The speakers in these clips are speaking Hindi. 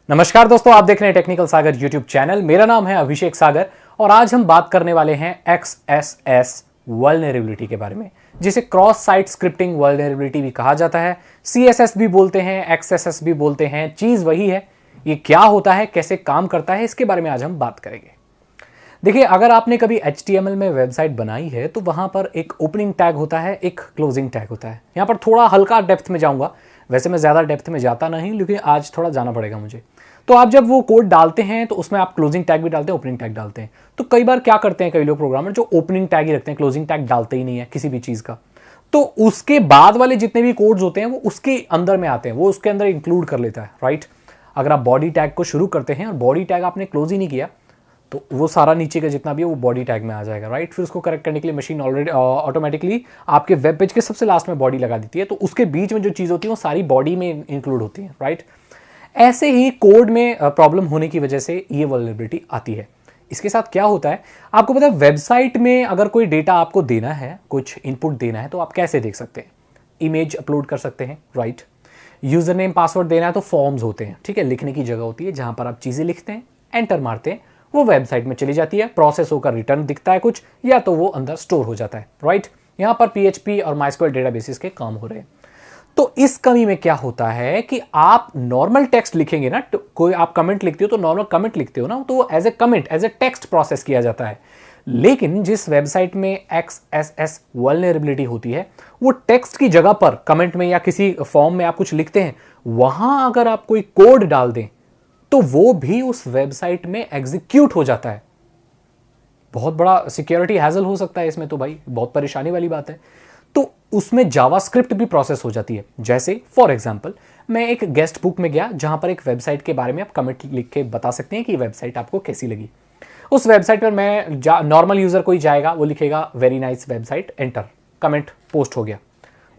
नमस्कार दोस्तों, आप देख रहे हैं टेक्निकल सागर यूट्यूब चैनल। मेरा नाम है अभिषेक सागर और आज हम बात करने वाले हैं XSS वल्नरेबिलिटी के बारे में, जिसे क्रॉस साइट स्क्रिप्टिंग वल्नरेबिलिटी भी कहा जाता है। CSS भी बोलते हैं, XSS भी बोलते हैं, चीज वही है। ये क्या होता है, कैसे काम करता है, इसके बारे में आज हम बात करेंगे। देखिए, अगर आपने कभी HTML में वेबसाइट बनाई है तो वहां पर एक ओपनिंग टैग होता है, एक क्लोजिंग टैग होता है। यहां पर थोड़ा हल्का डेप्थ में जाऊंगा, वैसे मैं ज़्यादा डेप्थ में जाता नहीं, लेकिन आज थोड़ा जाना पड़ेगा मुझे। तो आप जब वो कोड डालते हैं तो उसमें आप क्लोजिंग टैग भी डालते हैं, ओपनिंग टैग डालते हैं। तो कई बार क्या करते हैं कई लोग प्रोग्रामर, जो ओपनिंग टैग ही रखते हैं, क्लोजिंग टैग डालते ही नहीं है किसी भी चीज़ का। तो उसके बाद वाले जितने भी कोड्स होते हैं वो उसके अंदर में आते हैं, वो उसके अंदर इंक्लूड कर लेता है, राइट। अगर आप बॉडी टैग को शुरू करते हैं और बॉडी टैग आपने क्लोज ही नहीं किया तो वो सारा नीचे का जितना भी है वो बॉडी टैग में आ जाएगा, राइट। फिर उसको करेक्ट करने के लिए मशीन ऑलरेडी ऑटोमेटिकली आपके वेब पेज के सबसे लास्ट में बॉडी लगा देती है, तो उसके बीच में जो चीज़ होती है वो सारी बॉडी में इंक्लूड होती है, राइट। ऐसे ही कोड में प्रॉब्लम होने की वजह से ये वल्नरेबिलिटी आती है। इसके साथ क्या होता है आपको पता है, वेबसाइट में अगर कोई डेटा आपको देना है, कुछ इनपुट देना है, तो आप कैसे देख सकते हैं? इमेज अपलोड कर सकते हैं, राइट। यूजर नेम पासवर्ड देना है तो फॉर्म्स होते हैं, ठीक है, लिखने की जगह होती है जहां पर आप चीज़ें लिखते हैं, एंटर मारते हैं, वो वेबसाइट में चली जाती है, प्रोसेस होकर रिटर्न दिखता है कुछ, या तो वो अंदर स्टोर हो जाता है, राइट। यहां पर PHP और MySQL डेटाबेसेस के काम हो रहे हैं। तो इस कमी में क्या होता है कि आप नॉर्मल टेक्स्ट लिखेंगे ना, कोई आप कमेंट लिखते हो तो नॉर्मल कमेंट लिखते हो ना, तो वो as a comment, as a text process किया जाता है। लेकिन जिस वेबसाइट में XSS वल्नरेबिलिटी होती है, वो टेक्स्ट की जगह पर कमेंट में या किसी फॉर्म में आप कुछ लिखते हैं, वहां अगर आप कोई कोड डाल दें तो वो भी उस वेबसाइट में एग्जीक्यूट हो जाता है। बहुत बड़ा सिक्योरिटी हैजल हो सकता है इसमें, तो भाई बहुत परेशानी वाली बात है। तो उसमें जावास्क्रिप्ट भी प्रोसेस हो जाती है। जैसे फॉर एग्जांपल, मैं एक गेस्ट बुक में गया जहां पर एक वेबसाइट के बारे में आप कमेंट लिख के बता सकते हैं कि वेबसाइट आपको कैसी लगी। उस वेबसाइट पर मैं नॉर्मल यूजर कोई जाएगा, वो लिखेगा very nice website, enter, comment post हो गया।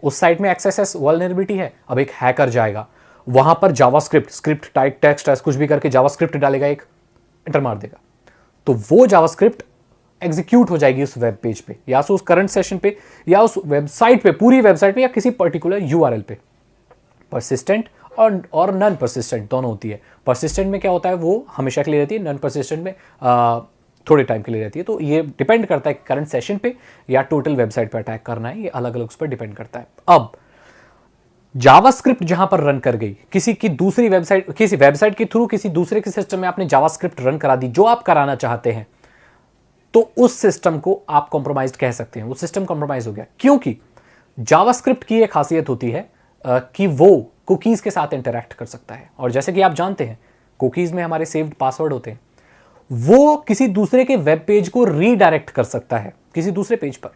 उस साइट में XSS वल्नरेबिलिटी है। अब एक हैकर जाएगा, वहां पर जावास्क्रिप्ट, स्क्रिप्ट टाइप टेक्स्ट कुछ भी करके जावास्क्रिप्ट डालेगा, एक एंटर मार देगा, तो वो जावास्क्रिप्ट एग्जीक्यूट हो जाएगी उस वेब पेज पे, या उस करंट सेशन पे, या उस वेबसाइट पे, पूरी वेबसाइट पे, या किसी पर्टिकुलर URL पे। परसिस्टेंट और नॉन परसिस्टेंट दोनों होती है। परसिस्टेंट में क्या होता है, वो हमेशा के लिए रहती है, नॉन परसिस्टेंट में थोड़े टाइम के लिए रहती है। तो ये डिपेंड करता है करंट सेशन पे या टोटल वेबसाइट पे अटैक करना है, ये अलग अलग उस पर डिपेंड करता है। अब जावास्क्रिप्ट जहां पर रन कर गई, किसी की दूसरी वेबसाइट, किसी वेबसाइट के थ्रू किसी दूसरे के सिस्टम में आपने जावास्क्रिप्ट रन करा दी, जो आप कराना चाहते हैं, तो उस सिस्टम को आप कॉम्प्रोमाइज कह सकते हैं। वो सिस्टम कॉम्प्रोमाइज हो गया, क्योंकि जावास्क्रिप्ट की एक खासियत होती है कि वो कुकीज के साथ इंटरैक्ट कर सकता है। और जैसे कि आप जानते हैं, कुकीज में हमारे सेव्ड पासवर्ड होते हैं, वो किसी दूसरे के वेब पेज को रीडायरेक्ट कर सकता है किसी दूसरे पेज पर।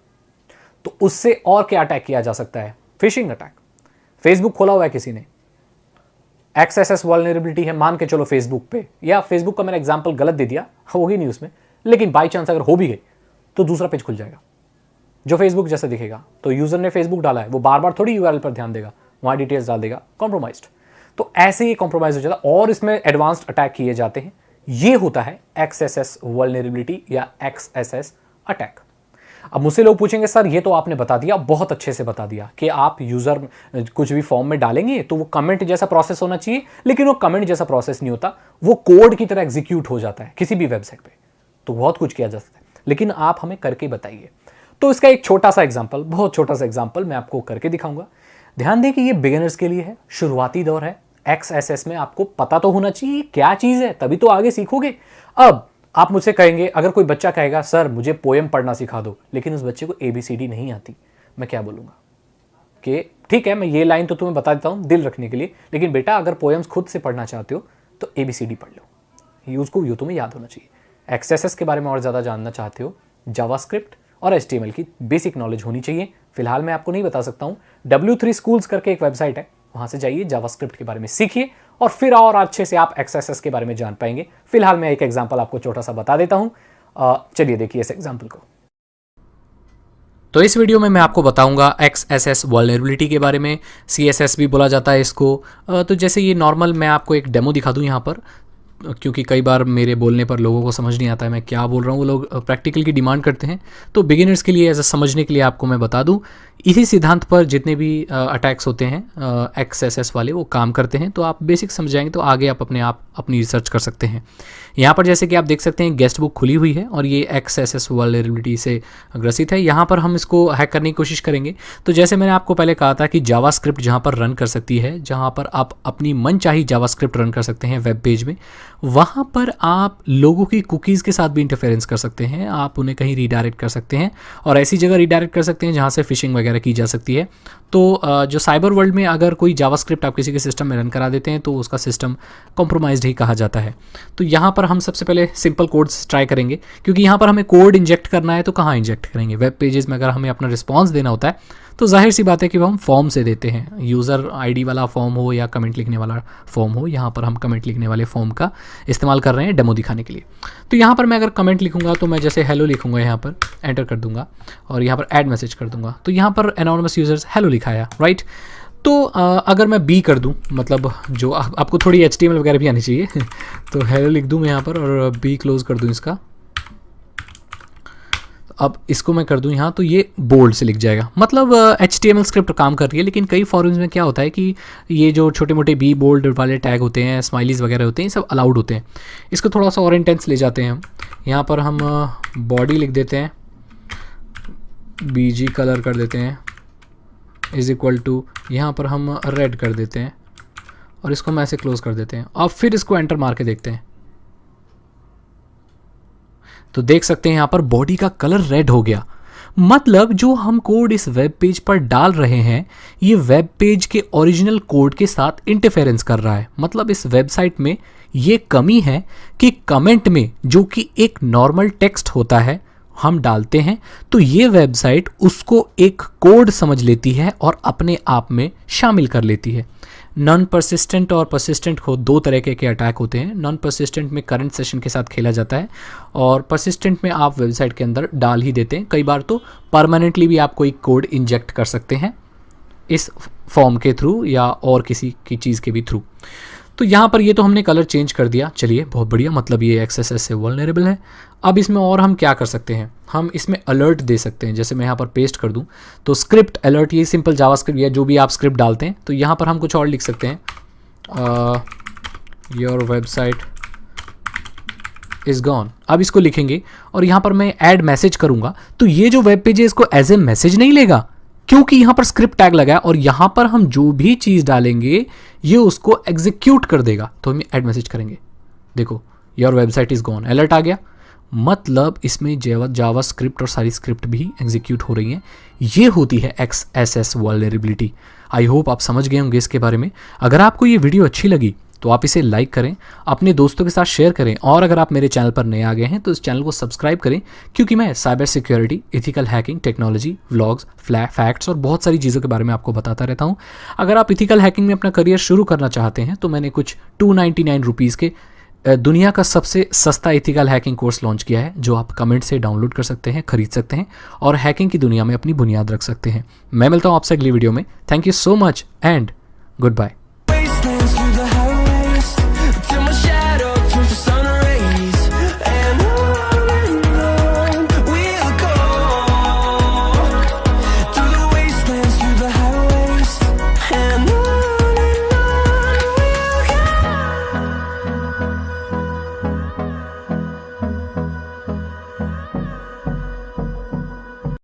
तो उससे और क्या अटैक किया जा सकता है? Phishing attack. फेसबुक खोला हुआ है किसी ने, XSS वल्नरेबिलिटी है, मान के चलो फेसबुक पे, या फेसबुक का मैंने एग्जांपल गलत दे दिया, होगी नहीं उसमें, लेकिन बाई चांस अगर हो भी गई तो दूसरा पेज खुल जाएगा जो फेसबुक जैसा दिखेगा। तो यूजर ने फेसबुक डाला है, वो बार बार थोड़ी URL पर ध्यान देगा, वहां डिटेल्स डाल देगा, कॉम्प्रोमाइज्ड। तो ऐसे ही कॉम्प्रोमाइज हो जाता है, और इसमें एडवांस्ड अटैक किए जाते हैं। ये होता है XSS वल्नरेबिलिटी या XSS अटैक। अब मुझसे लोग पूछेंगे, सर ये तो आपने बता दिया, बहुत अच्छे से बता दिया कि आप यूजर कुछ भी फॉर्म में डालेंगे तो वो कमेंट जैसा प्रोसेस होना चाहिए, लेकिन वो कमेंट जैसा प्रोसेस नहीं होता, वो कोड की तरह एग्जीक्यूट हो जाता है किसी भी वेबसाइट पे। तो बहुत कुछ किया जा सकता है, लेकिन आप हमें करके बताइए। तो इसका एक छोटा सा एग्जांपल, बहुत छोटा सा एग्जांपल मैं आपको करके दिखाऊंगा। ध्यान दें कि ये बिगिनर्स के लिए है, शुरुआती दौर है। XSS में आपको पता तो होना चाहिए क्या चीज है, तभी तो आगे सीखोगे। अब आप मुझसे कहेंगे, अगर कोई बच्चा कहेगा सर मुझे पोएम पढ़ना सिखा दो, लेकिन उस बच्चे को ABCD नहीं आती, मैं क्या बोलूंगा कि ठीक है, मैं ये लाइन तो तुम्हें बता देता हूं दिल रखने के लिए, लेकिन बेटा अगर पोएम्स खुद से पढ़ना चाहते हो तो ABCD पढ़ लो, ये उसको यूं तुम्हें याद होना चाहिए। XSS के बारे में और ज़्यादा जानना चाहते हो, जावास्क्रिप्ट और HTML की बेसिक नॉलेज होनी चाहिए। फिलहाल मैं आपको नहीं बता सकता हूँ। W3 स्कूल्स करके एक वेबसाइट है, वहाँ से जाइए, जावास्क्रिप्ट के बारे में सीखिए, और फिर और अच्छे से आप XSS के बारे में जान पाएंगे। फिलहाल मैं एक एग्जाम्पल आपको छोटा सा बता देता हूँ, चलिए देखिए इस एग्जाम्पल को। तो इस वीडियो में मैं आपको बताऊंगा XSS वल्नरेबिलिटी के बारे में, CSS भी बोला जाता है इसको। तो जैसे ये नॉर्मल मैं आपको एक डेमो दिखा दूं यहाँ पर। क्योंकि कई बार मेरे बोलने पर लोगों को समझ नहीं आता है मैं क्या बोल रहा हूँ, वो लोग प्रैक्टिकल की डिमांड करते हैं। तो बिगिनर्स के लिए ऐसा समझने के लिए आपको मैं बता दूँ, इसी सिद्धांत पर जितने भी अटैक्स होते हैं XSS वाले वो काम करते हैं। तो आप बेसिक समझ जाएंगे तो आगे आप अपनी रिसर्च कर सकते हैं। यहाँ पर जैसे कि आप देख सकते हैं गेस्ट बुक खुली हुई है और ये XSS वल्नरेबिलिटी से ग्रसित है। यहाँ पर हम इसको हैक करने की कोशिश करेंगे। तो जैसे मैंने आपको पहले कहा था कि जावास्क्रिप्ट जहाँ पर रन कर सकती है, जहाँ पर आप अपनी मनचाही जावास्क्रिप्ट रन कर सकते हैं वेब पेज में, वहाँ पर आप लोगों की कुकीज़ के साथ भी इंटरफेरेंस कर सकते हैं। आप उन्हें कहीं रीडायरेक्ट कर सकते हैं और ऐसी जगह रीडायरेक्ट कर सकते हैं जहाँ से फिशिंग वगैरह की जा सकती है। तो जो साइबर वर्ल्ड में अगर कोई जावास्क्रिप्ट आप किसी के सिस्टम में रन करा देते हैं तो उसका सिस्टम कॉम्प्रोमाइज्ड ही कहा जाता है। तो यहाँ पर हम सबसे पहले सिंपल कोड्स ट्राई करेंगे, क्योंकि यहाँ पर हमें कोड इंजेक्ट करना है। तो कहाँ इंजेक्ट करेंगे? वेब पेजेस में अगर हमें अपना रिस्पॉन्स देना होता है तो जाहिर सी बात है कि वो हम फॉर्म से देते हैं, यूज़र आईडी वाला फॉर्म हो या कमेंट लिखने वाला फॉर्म हो। यहाँ पर हम कमेंट लिखने वाले फॉर्म का इस्तेमाल कर रहे हैं डेमो दिखाने के लिए। तो यहाँ पर मैं अगर कमेंट लिखूंगा तो मैं जैसे हेलो लिखूंगा, यहाँ पर एंटर कर दूंगा और यहाँ पर ऐड मैसेज कर दूंगा। तो यहाँ पर एनोनिमस यूजर्स हेलो लिखा है, राइट। तो अगर मैं बी कर दूं, मतलब जो आपको थोड़ी HTML वगैरह भी आनी चाहिए तो हेलो लिख दूं मैं यहाँ पर और बी क्लोज कर दूं इसका। अब इसको मैं कर दूं यहाँ, तो ये बोल्ड से लिख जाएगा, मतलब HTML स्क्रिप्ट काम कर रही है। लेकिन कई फॉरम्स में क्या होता है कि ये जो छोटे मोटे बी बोल्ड वाले टैग होते हैं, स्माइलीज वगैरह होते हैं, ये सब अलाउड होते हैं। इसको थोड़ा सा और इंटेंस ले जाते हैं हम। यहाँ पर हम बॉडी लिख देते हैं, BG कलर कर देते हैं इज इक्वल टू, यहाँ पर हम रेड कर देते हैं और इसको हम ऐसे क्लोज कर देते हैं। अब फिर इसको एंटर मार के देखते हैं तो देख सकते हैं यहाँ पर बॉडी का कलर रेड हो गया। मतलब जो हम कोड इस वेब पेज पर डाल रहे हैं ये वेब पेज के ओरिजिनल कोड के साथ इंटरफेरेंस कर रहा है। मतलब इस वेबसाइट में ये कमी है कि कमेंट में जो कि एक नॉर्मल टेक्स्ट होता है हम डालते हैं तो ये वेबसाइट उसको एक कोड समझ लेती है और अपने आप में शामिल कर लेती है। नॉन परसिस्टेंट और परसिस्टेंट को दो तरह के अटैक होते हैं। नॉन परसिस्टेंट में करंट सेशन के साथ खेला जाता है और परसिस्टेंट में आप वेबसाइट के अंदर डाल ही देते हैं। कई बार तो परमानेंटली भी आप कोई कोड इंजेक्ट कर सकते हैं इस फॉर्म के थ्रू या और किसी की चीज़ के भी थ्रू। तो यहाँ पर ये तो हमने कलर चेंज कर दिया, चलिए बहुत बढ़िया, मतलब ये XSS से वल्नरेबल है। अब इसमें और हम क्या कर सकते हैं, हम इसमें अलर्ट दे सकते हैं। जैसे मैं यहाँ पर पेस्ट कर दूँ तो स्क्रिप्ट अलर्ट, ये सिंपल जावास्क्रिप्ट या जो भी आप स्क्रिप्ट डालते हैं, तो यहाँ पर हम कुछ और लिख सकते हैं, योर वेबसाइट इज गॉन। अब इसको लिखेंगे और यहाँ पर मैं ऐड मैसेज करूँगा तो ये जो वेब पेज है इसको एज ए मैसेज नहीं लेगा, क्योंकि यहाँ पर स्क्रिप्ट टैग लगा है और यहाँ पर हम जो भी चीज़ डालेंगे ये उसको एग्जीक्यूट कर देगा। तो हम ऐड मैसेज करेंगे, देखो your website is gone, alert आ गया। मतलब इसमें जावा स्क्रिप्ट और सारी स्क्रिप्ट भी एग्जीक्यूट हो रही हैं। ये होती है XSS वल्नरेबिलिटी। आई होप आप समझ गए होंगे इसके बारे में। अगर आपको ये वीडियो अच्छी लगी तो आप इसे लाइक करें, अपने दोस्तों के साथ शेयर करें और अगर आप मेरे चैनल पर नए आ गए हैं तो इस चैनल को सब्सक्राइब करें, क्योंकि मैं cyber security, ethical hacking, technology, vlogs, facts और बहुत सारी चीज़ों के बारे में आपको बताता रहता हूं। अगर आप इथिकल हैकिंग में अपना करियर शुरू करना चाहते हैं तो मैंने कुछ 299 रुपीज़ के दुनिया का सबसे सस्ता इथिकल हैकिंग कोर्स लॉन्च किया है, जो आप कमेंट से डाउनलोड कर सकते हैं, खरीद सकते हैं और हैकिंग की दुनिया में अपनी बुनियाद रख सकते हैं। मैं मिलता हूँ आपसे अगली वीडियो में। Thank you so much and good bye.